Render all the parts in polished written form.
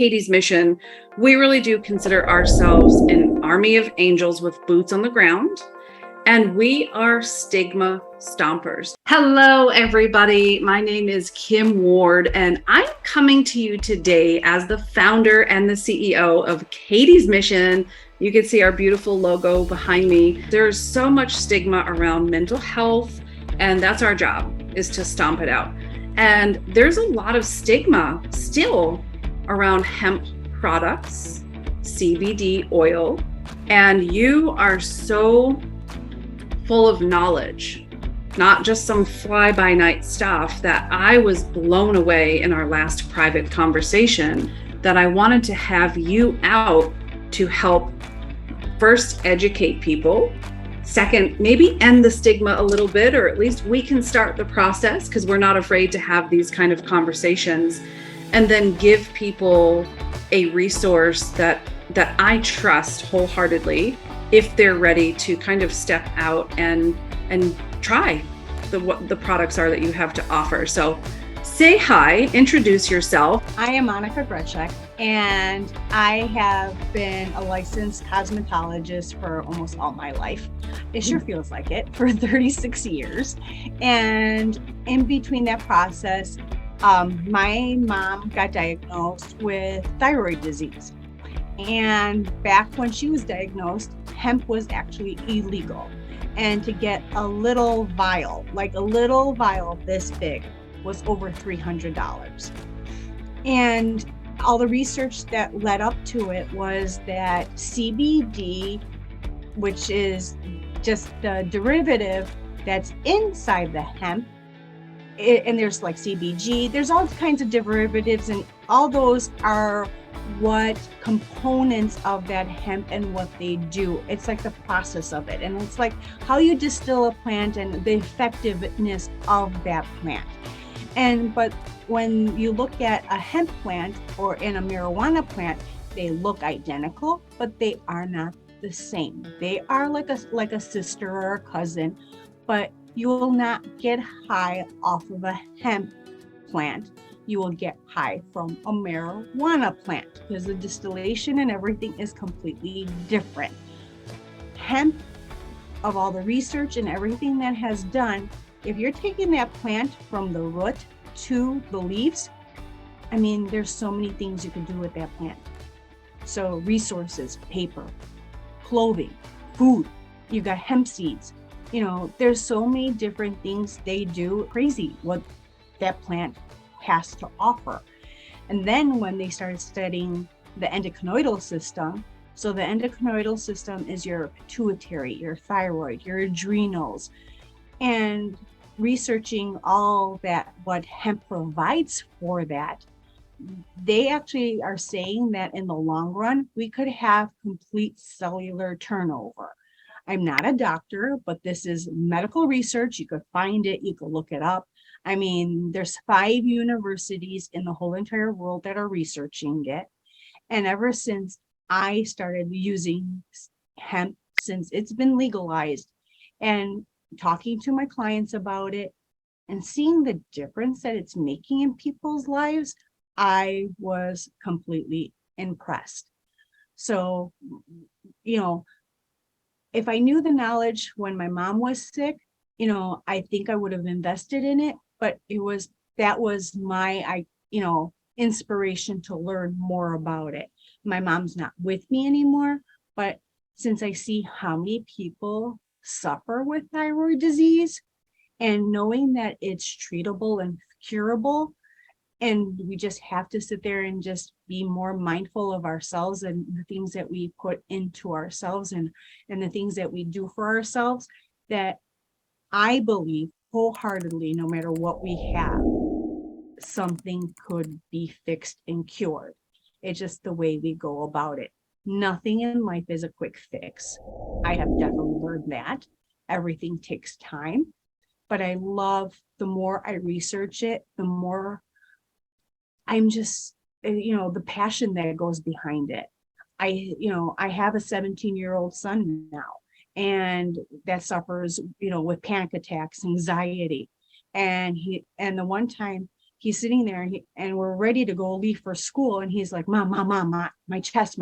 Katie's mission, we really do consider ourselves an army of angels with boots on the ground, and we are stigma stompers. Hello, everybody. My name is Kim Ward, and I'm coming to you today as the founder and the CEO of Katie's Mission. You can see our beautiful logo behind me. There's so much stigma around mental health, and that's our job, is to stomp it out. And there's a lot of stigma still around hemp products, CBD oil, and you are so full of knowledge, not just some fly-by-night stuff, that I was blown away in our last private conversation that I wanted to have you out to help first educate people. Second, maybe end the stigma a little bit, or at least we can start the process because we're not afraid to have these kind of conversations, and then give people a resource that I trust wholeheartedly if they're ready to kind of step out and try what the products are that you have to offer. So say hi, introduce yourself. I am Monika Greczek, and I have been a licensed cosmetologist for almost all my life. It sure feels like it, for 36 years. And in between that process, my mom got diagnosed with thyroid disease. And back when she was diagnosed, hemp was actually illegal. And to get a little vial, like a little vial this big, was over $300. And all the research that led up to it was that CBD, which is just the derivative that's inside the hemp, and there's like CBG, there's all kinds of derivatives, and all those are what components of that hemp and what they do. It's like the process of it, and it's like how you distill a plant and the effectiveness of that plant. But when you look at a hemp plant or in a marijuana plant, they look identical, but they are not the same. They are like a sister or a cousin, but you will not get high off of a hemp plant. You will get high from a marijuana plant because the distillation and everything is completely different. Hemp, of all the research and everything that has done, if you're taking that plant from the root to the leaves, I mean, there's so many things you can do with that plant. So resources, paper, clothing, food, you got hemp seeds. There's so many different things they do. Crazy what that plant has to offer. And then when they started studying the endocrinoidal system, so the endocrinoidal system is your pituitary, your thyroid, your adrenals, and researching all that, what hemp provides for that, they actually are saying that in the long run, we could have complete cellular turnover. I'm not a doctor, but this is medical research. You could find it, you could look it up. I mean, there's 5 universities in the whole entire world that are researching it. And ever since I started using hemp, since it's been legalized, and talking to my clients about it and seeing the difference that it's making in people's lives, I was completely impressed. So, if I knew the knowledge when my mom was sick, I think I would have invested in it, but that was my inspiration to learn more about it. My mom's not with me anymore, but since I see how many people suffer with thyroid disease, and knowing that it's treatable and curable, and we just have to sit there and just be more mindful of ourselves and the things that we put into ourselves and the things that we do for ourselves, that I believe wholeheartedly, no matter what we have, something could be fixed and cured. It's just the way we go about it. Nothing in life is a quick fix. I have definitely learned that. Everything takes time, but I love, the more I research it, the more I'm just, the passion that goes behind it. I have a 17-year-old son now, and that suffers, with panic attacks, anxiety. And the one time he's sitting there and we're ready to go leave for school. And he's like, Mom, my chest.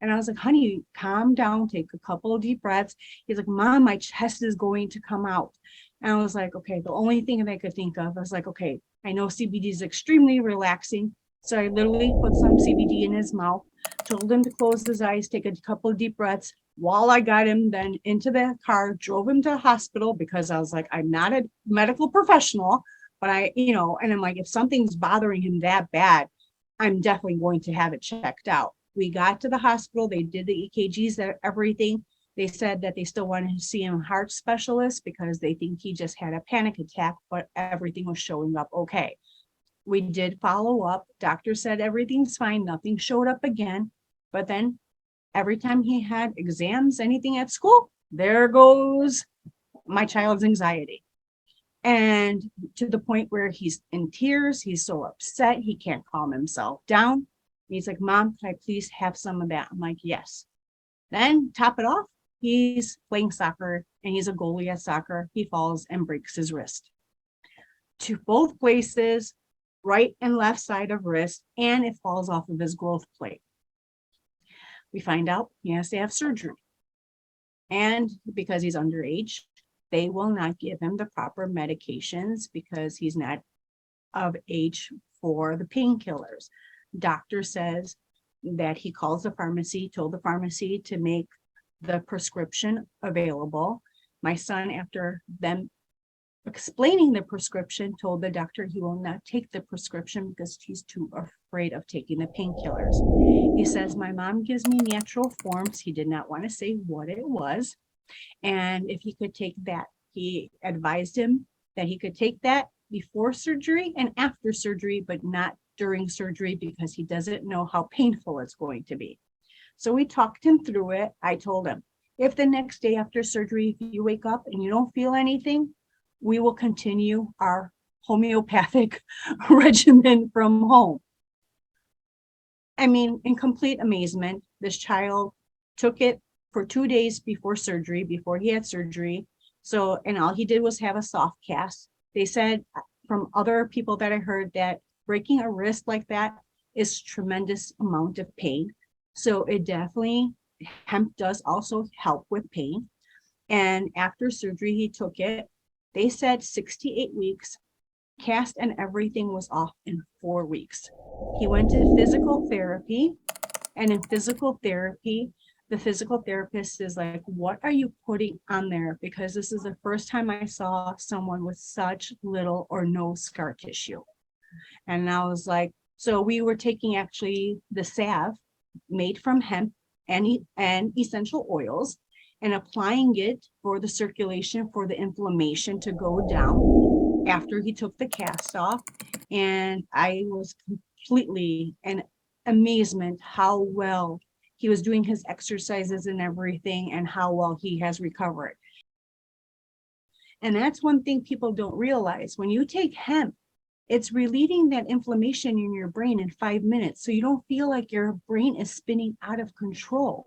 And I was like, honey, calm down, take a couple of deep breaths. He's like, Mom, my chest is going to come out. And I was like, okay, the only thing that I could think of, I was like, okay, I know CBD is extremely relaxing. So I literally put some CBD in his mouth, told him to close his eyes, take a couple of deep breaths while I got him then into the car, drove him to the hospital because I was like, I'm not a medical professional, but and I'm like, if something's bothering him that bad, I'm definitely going to have it checked out. We got to the hospital, they did the EKGs, everything. They said that they still wanted to see him a heart specialist because they think he just had a panic attack, but everything was showing up okay. We did follow up. Doctor said everything's fine, nothing showed up again. But then every time he had exams, anything at school, there goes my child's anxiety. And to the point where he's in tears, he's so upset, he can't calm himself down. He's like, Mom, can I please have some of that? I'm like, yes. Then top it off, he's playing soccer and he's a goalie at soccer. He falls and breaks his wrist. To both places, right and left side of wrist, and it falls off of his growth plate. We find out he has to have surgery. And because he's underage, they will not give him the proper medications because he's not of age for the painkillers. Doctor says that he calls the pharmacy, told the pharmacy to make the prescription available. My son, after them explaining the prescription, told the doctor he will not take the prescription because he's too afraid of taking the painkillers. He says, my mom gives me natural forms. He did not want to say what it was. And if he could take that, he advised him that he could take that before surgery and after surgery, but not during surgery because he doesn't know how painful it's going to be. So we talked him through it. I told him, if the next day after surgery, if you wake up and you don't feel anything, we will continue our homeopathic regimen from home. I mean, in complete amazement, this child took it for 2 days before surgery, before he had surgery. So, and all he did was have a soft cast. They said from other people that I heard that breaking a wrist like that is tremendous amount of pain. So it definitely, hemp does also help with pain. And after surgery, he took it. They said 68 weeks, cast and everything was off in 4 weeks. He went to physical therapy, and in physical therapy, the physical therapist is like, what are you putting on there? Because this is the first time I saw someone with such little or no scar tissue. And I was like, so we were taking actually the salve made from hemp and essential oils and applying it for the circulation, for the inflammation to go down after he took the cast off. And I was completely in amazement how well he was doing his exercises and everything and how well he has recovered. And that's one thing people don't realize. When you take hemp, it's relieving that inflammation in your brain in 5 minutes. So you don't feel like your brain is spinning out of control.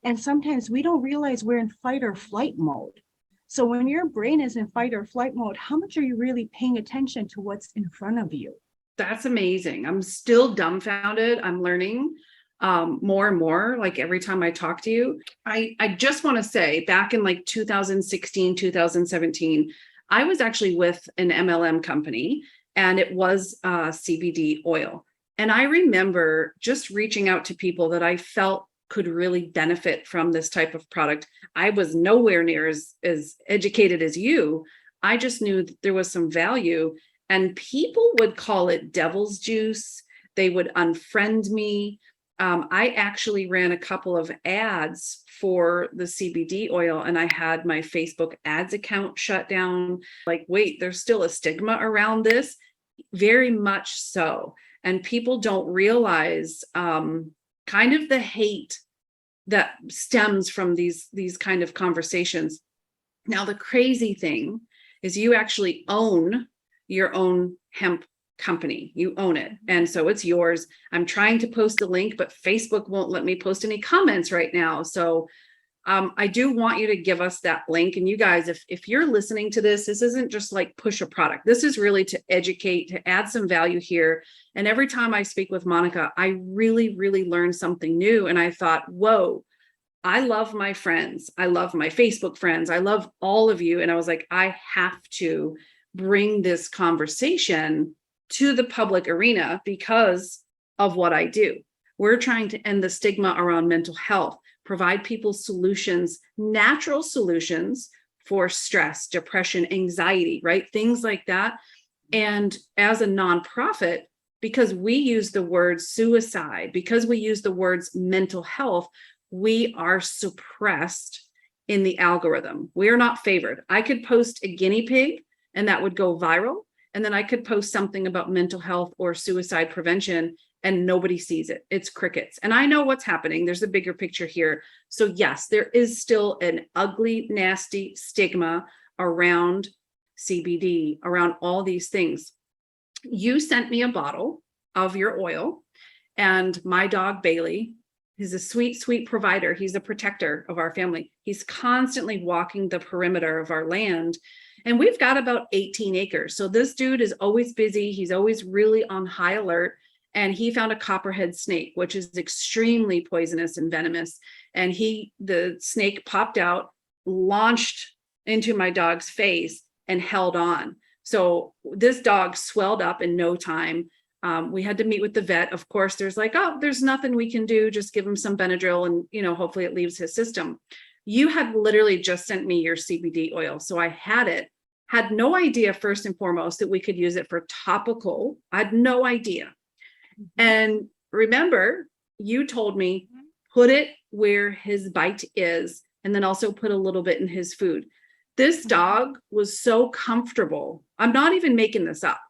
And sometimes we don't realize we're in fight or flight mode. So when your brain is in fight or flight mode, how much are you really paying attention to what's in front of you? That's amazing. I'm still dumbfounded. I'm learning more and more, like every time I talk to you. I just want to say, back in like 2016, 2017, I was actually with an MLM company, and it was CBD oil. And I remember just reaching out to people that I felt could really benefit from this type of product. I was nowhere near as educated as you. I just knew that there was some value, and people would call it devil's juice. They would unfriend me. I actually ran a couple of ads for the CBD oil, and I had my Facebook ads account shut down. Like, wait, there's still a stigma around this? Very much so. And people don't realize kind of the hate that stems from these kind of conversations. Now, the crazy thing is you actually own your own hemp company. You own it. And so it's yours. I'm trying to post a link, but Facebook won't let me post any comments right now. So I do want you to give us that link. And you guys, if you're listening to this, this isn't just like push a product. This is really to educate, to add some value here. And every time I speak with Monika, I really, really learn something new. And I thought, whoa, I love my friends. I love my Facebook friends. I love all of you. And I was like, I have to bring this conversation to the public arena because of what I do. We're trying to end the stigma around mental health, provide people solutions, natural solutions for stress, depression, anxiety, right? Things like that. And as a nonprofit, because we use the word suicide, because we use the words mental health, we are suppressed in the algorithm. We are not favored. I could post a guinea pig and that would go viral. And then I could post something about mental health or suicide prevention and nobody sees it. It's crickets. And I know what's happening. There's a bigger picture here. So yes, there is still an ugly, nasty stigma around CBD, around all these things. You sent me a bottle of your oil, and my dog Bailey, he's a sweet, sweet provider. He's a protector of our family. He's constantly walking the perimeter of our land. And we've got about 18 acres. So this dude is always busy. He's always really on high alert. And he found a copperhead snake, which is extremely poisonous and venomous. And the snake popped out, launched into my dog's face and held on. So this dog swelled up in no time. We had to meet with the vet. Of course, there's like, oh, there's nothing we can do. Just give him some Benadryl and, hopefully it leaves his system. You had literally just sent me your CBD oil. So I had no idea, first and foremost, that we could use it for topical. I had no idea. And remember, you told me, put it where his bite is, and then also put a little bit in his food. This dog was so comfortable. I'm not even making this up.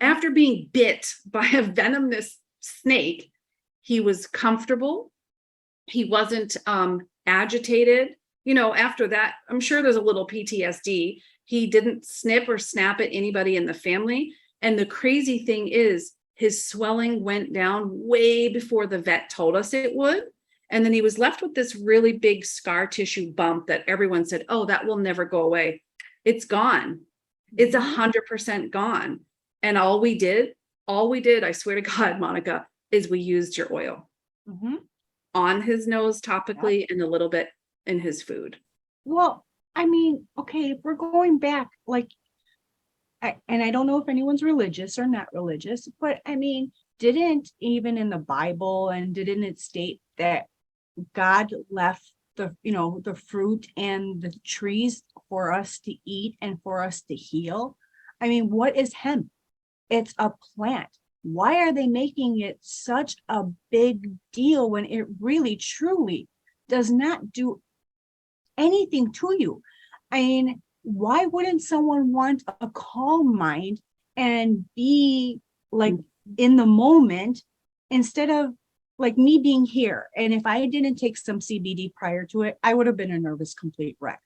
After being bit by a venomous snake, he was comfortable. He wasn't agitated. After that, I'm sure there's a little PTSD. He didn't snip or snap at anybody in the family. And the crazy thing is, his swelling went down way before the vet told us it would. And then he was left with this really big scar tissue bump that everyone said, oh, that will never go away. It's gone. It's 100% gone. And all we did, I swear to God, Monika, is we used your oil on his nose topically and a little bit in his food. Well, okay, if we're going back, and I don't know if anyone's religious or not religious, but didn't even in the Bible and didn't it state that God left the fruit and the trees for us to eat and for us to heal? What is hemp? It's a plant. Why are they making it such a big deal when it really, truly does not do anything to you? Why wouldn't someone want a calm mind and be in the moment instead of me being here? And if I didn't take some CBD prior to it, I would have been a nervous, complete wreck.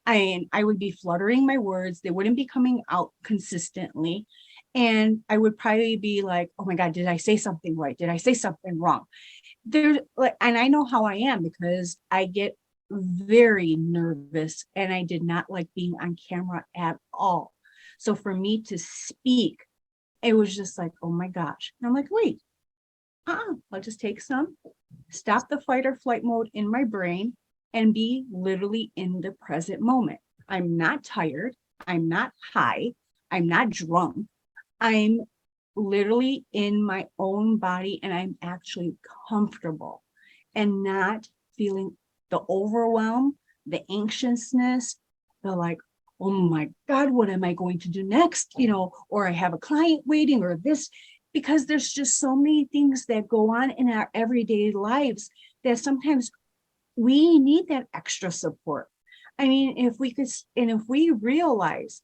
I would be fluttering my words. They wouldn't be coming out consistently. And I would probably be like, oh my God, did I say something right? Did I say something wrong? And I know how I am because I get very nervous and I did not like being on camera at all. So for me to speak, it was just like, oh my gosh. And I'm like, wait, I'll just take some, stop the fight or flight mode in my brain and be literally in the present moment. I'm not tired. I'm not high. I'm not drunk. I'm literally in my own body and I'm actually comfortable and not feeling the overwhelm, the anxiousness, the oh my God, what am I going to do next? Or I have a client waiting or this, because there's just so many things that go on in our everyday lives that sometimes we need that extra support. If we realize,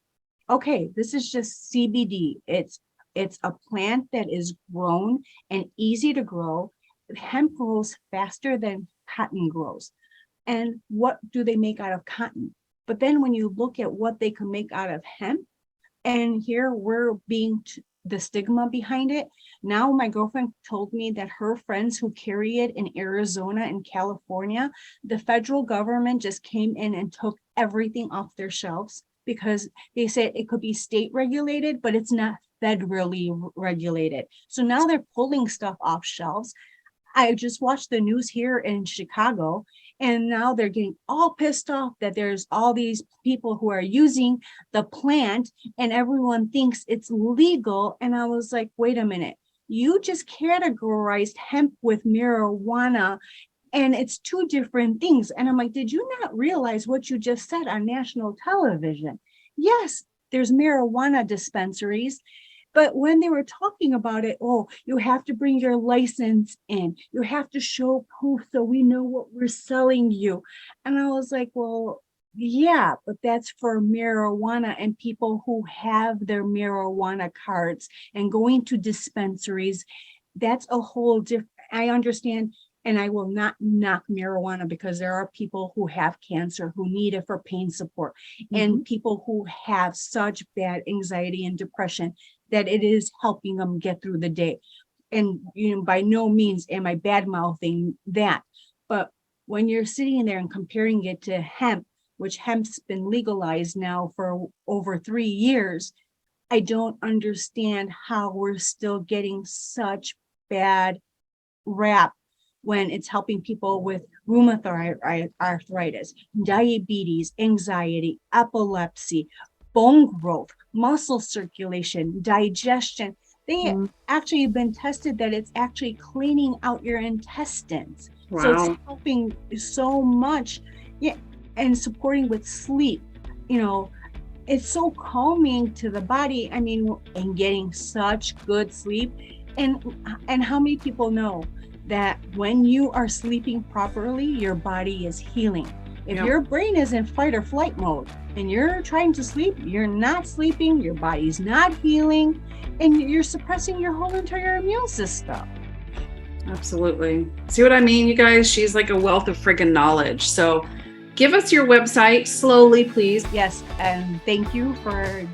okay, this is just CBD. It's a plant that is grown and easy to grow. Hemp grows faster than cotton grows. And what do they make out of cotton? But then when you look at what they can make out of hemp, and here we're being the stigma behind it. Now my girlfriend told me that her friends who carry it in Arizona and California, the federal government just came in and took everything off their shelves because they said it could be state regulated, but it's not federally regulated. So now they're pulling stuff off shelves. I just watched the news here in Chicago, and now they're getting all pissed off that there's all these people who are using the plant and everyone thinks it's legal. And I was like, wait a minute, you just categorized hemp with marijuana and it's two different things. And I'm like, did you not realize what you just said on national television? Yes, there's marijuana dispensaries. But when they were talking about it, oh, you have to bring your license in. You have to show proof so we know what we're selling you. And I was like, well, yeah, but that's for marijuana and people who have their marijuana cards and going to dispensaries. That's a whole different, I understand. And I will not knock marijuana because there are people who have cancer who need it for pain support, and people who have such bad anxiety and depression that it is helping them get through the day. And, by no means am I bad mouthing that. But when you're sitting there and comparing it to hemp, which hemp's been legalized now for over 3 years, I don't understand how we're still getting such bad rap when it's helping people with rheumatoid arthritis, diabetes, anxiety, epilepsy, bone growth, muscle circulation, digestion. They actually have been tested that it's actually cleaning out your intestines. Wow. So it's helping so much. Yeah, and supporting with sleep. It's so calming to the body. I mean, and getting such good sleep. And how many people know that when you are sleeping properly, your body is healing? If your brain is in fight or flight mode and you're trying to sleep, you're not sleeping, your body's not healing, and you're suppressing your whole entire immune system. Absolutely. See what I mean, you guys? She's like a wealth of friggin' knowledge. So give us your website slowly, please. Yes, and thank you for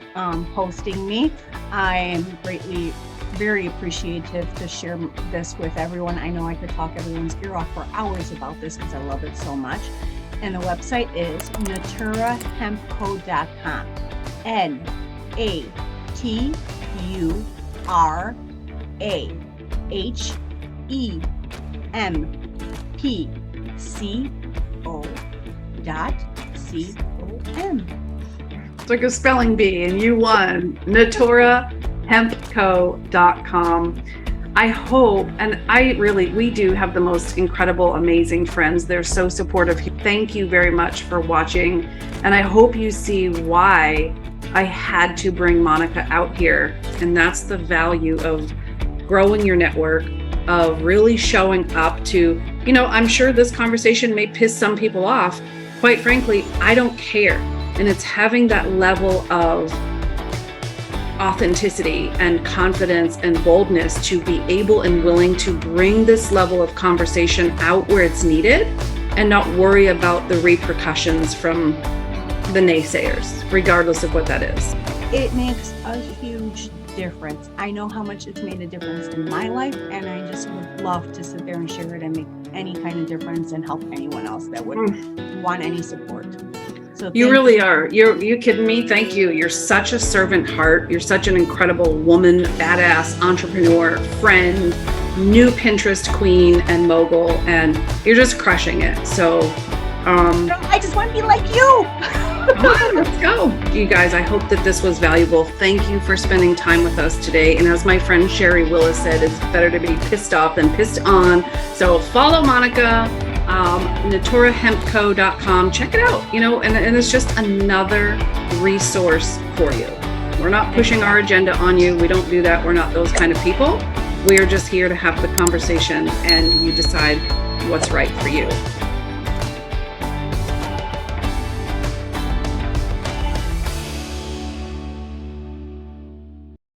hosting me. I am very appreciative to share this with everyone. I know I could talk everyone's ear off for hours about this because I love it so much. And the website is naturahempco.com. naturahempco.com. It's like a spelling bee, and you won. naturahempco.com. I hope, and we do have the most incredible, amazing friends. They're so supportive. Thank you very much for watching. And I hope you see why I had to bring Monika out here. And that's the value of growing your network, of really showing up to, I'm sure this conversation may piss some people off. Quite frankly, I don't care. And it's having that level of authenticity and confidence and boldness to be able and willing to bring this level of conversation out where it's needed and not worry about the repercussions from the naysayers, regardless of what that is. It makes a huge difference. I know how much it's made a difference in my life, and I just would love to sit there and share it and make any kind of difference and help anyone else that would want any support. So you really are. You kidding me? Thank you. You're such a servant heart. You're such an incredible woman, badass entrepreneur, friend, new Pinterest queen and mogul, and you're just crushing it. So I just want to be like you. Come on, let's go. You guys, I hope that this was valuable. Thank you for spending time with us today. And as my friend Sherry Willis said, it's better to be pissed off than pissed on. So follow Monika. naturahempco.com. Check it out, and it's just another resource for you. We're not pushing our agenda on you. We don't do that. We're not those kind of people. We're just here to have the conversation and you decide what's right for you.